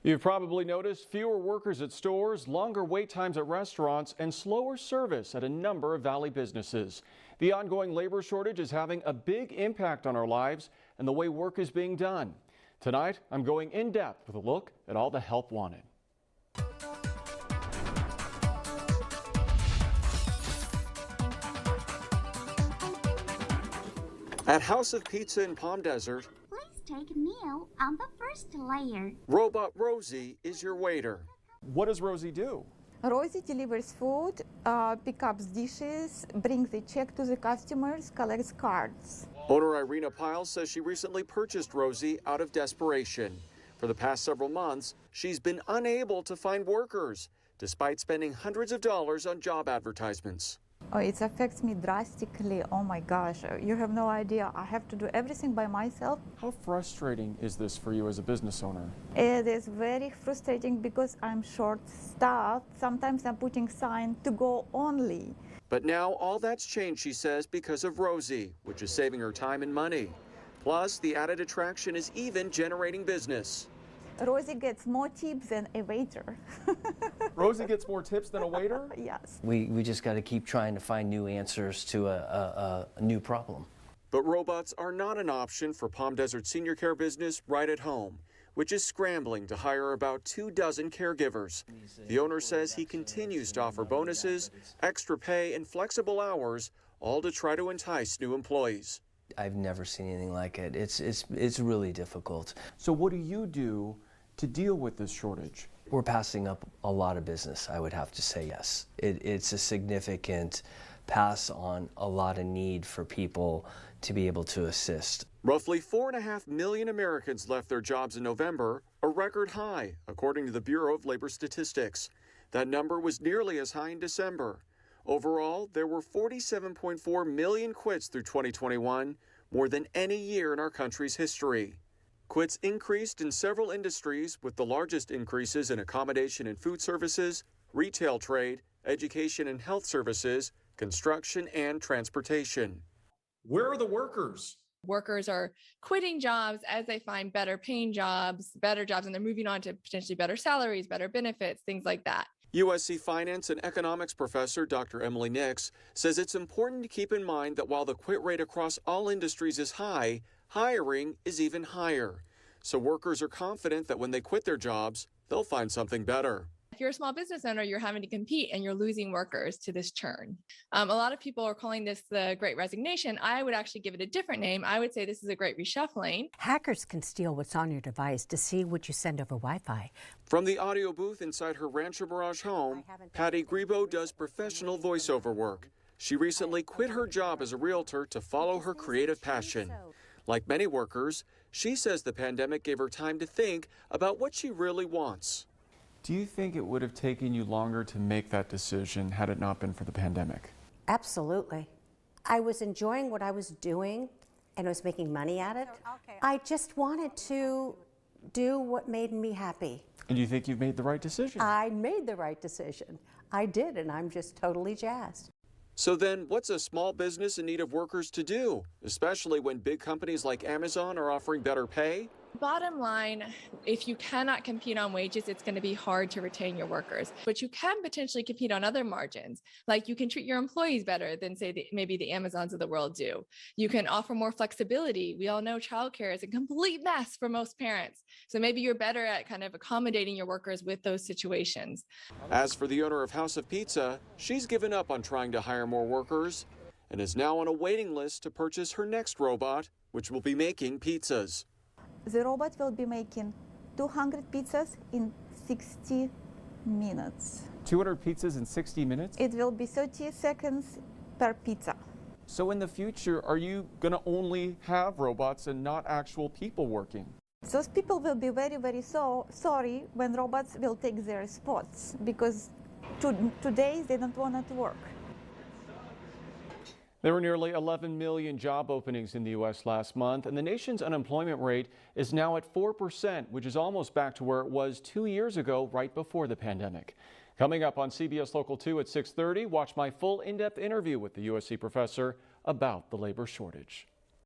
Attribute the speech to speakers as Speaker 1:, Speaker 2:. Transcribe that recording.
Speaker 1: You've probably noticed fewer workers at stores, longer wait times at restaurants, and slower service at a number of Valley businesses. The ongoing labor shortage is having a big impact on our lives and the way work is being done. Tonight, I'm going in depth with a look at all the help wanted. At House of Pizza in Palm Desert,
Speaker 2: take meal on the first layer.
Speaker 1: Robot Rosie is your waiter. What does Rosie do?
Speaker 3: Rosie delivers food, picks up dishes, brings the check to the customers, collects cards.
Speaker 1: Owner Irina Pyle says she recently purchased Rosie out of desperation. For the past several months, she's been unable to find workers, despite spending hundreds of dollars on job advertisements.
Speaker 3: Oh, it affects me drastically. Oh my gosh, you have no idea. I have to do everything by myself.
Speaker 1: How frustrating is this for you as a business owner?
Speaker 3: It is very frustrating because I'm short-staffed. Sometimes I'm putting sign to go only.
Speaker 1: But now all that's changed, she says, because of Rosie, which is saving her time and money. Plus, the added attraction is even generating business.
Speaker 3: Rosie gets more tips than a waiter.
Speaker 1: Rosie gets more tips than a waiter?
Speaker 3: Yes.
Speaker 4: We just got to keep trying to find new answers to a new problem.
Speaker 1: But robots are not an option for Palm Desert senior care business Right at Home, which is scrambling to hire about 24 caregivers. The owner says he continues to offer bonuses, extra pay, and flexible hours, all to try to entice new employees.
Speaker 4: I've never seen anything like it. It's really difficult.
Speaker 1: So what do you do to deal with this shortage?
Speaker 4: We're passing up a lot of business, I would have to say, yes. It's a significant pass on a lot of need for people to be able to assist.
Speaker 1: Roughly 4.5 million Americans left their jobs in November, a record high, according to the Bureau of Labor Statistics. That number was nearly as high in December. Overall, there were 47.4 million quits through 2021, more than any year in our country's history. Quits increased in several industries, with the largest increases in accommodation and food services, retail trade, education and health services, construction, and transportation. Where are the workers?
Speaker 5: Workers are quitting jobs as they find better paying jobs, and they're moving on to potentially better salaries, better benefits, things like that.
Speaker 1: USC finance and economics professor Dr. Emily Nix says it's important to keep in mind that while the quit rate across all industries is high, hiring is even higher. So workers are confident that when they quit their jobs, they'll find something better.
Speaker 5: If you're a small business owner, you're having to compete and you're losing workers to this churn. A lot of people are calling this the Great Resignation. I would actually give it a different name. I would say this is a great reshuffling.
Speaker 6: Hackers can steal what's on your device to see what you send over Wi-Fi.
Speaker 1: From the audio booth inside her Rancho Mirage home, Patty Grebo does professional voiceover work. She recently quit her job as a realtor to follow her creative passion. Like many workers, she says the pandemic gave her time to think about what she really wants. Do you think it would have taken you longer to make that decision had it not been for the pandemic?
Speaker 6: Absolutely. I was enjoying what I was doing and I was making money at it. I just wanted to do what made me happy.
Speaker 1: And you think you've made the right decision?
Speaker 6: I made the right decision. I did, and I'm just totally jazzed.
Speaker 1: So then, what's a small business in need of workers to do, especially when big companies like Amazon are offering better pay?
Speaker 5: Bottom line, if you cannot compete on wages, it's going to be hard to retain your workers. But you can potentially compete on other margins, like you can treat your employees better than, say, maybe the Amazons of the world do. You can offer more flexibility. We all know childcare is a complete mess for most parents. So maybe you're better at kind of accommodating your workers with those situations.
Speaker 1: As for the owner of House of Pizza, she's given up on trying to hire more workers and is now on a waiting list to purchase her next robot, which will be making pizzas.
Speaker 3: The robot will be making 200 pizzas in 60 minutes.
Speaker 1: 200 pizzas in 60 minutes?
Speaker 3: It will be 30 seconds per pizza.
Speaker 1: So in the future, are you going to only have robots and not actual people working?
Speaker 3: Those people will be very, very sorry when robots will take their spots, because today they don't want to work.
Speaker 1: There were nearly 11 million job openings in the U.S. last month, and the nation's unemployment rate is now at 4%, which is almost back to where it was 2 years ago, right before the pandemic. Coming up on CBS Local 2 at 6:30, watch my full in-depth interview with the USC professor about the labor shortage.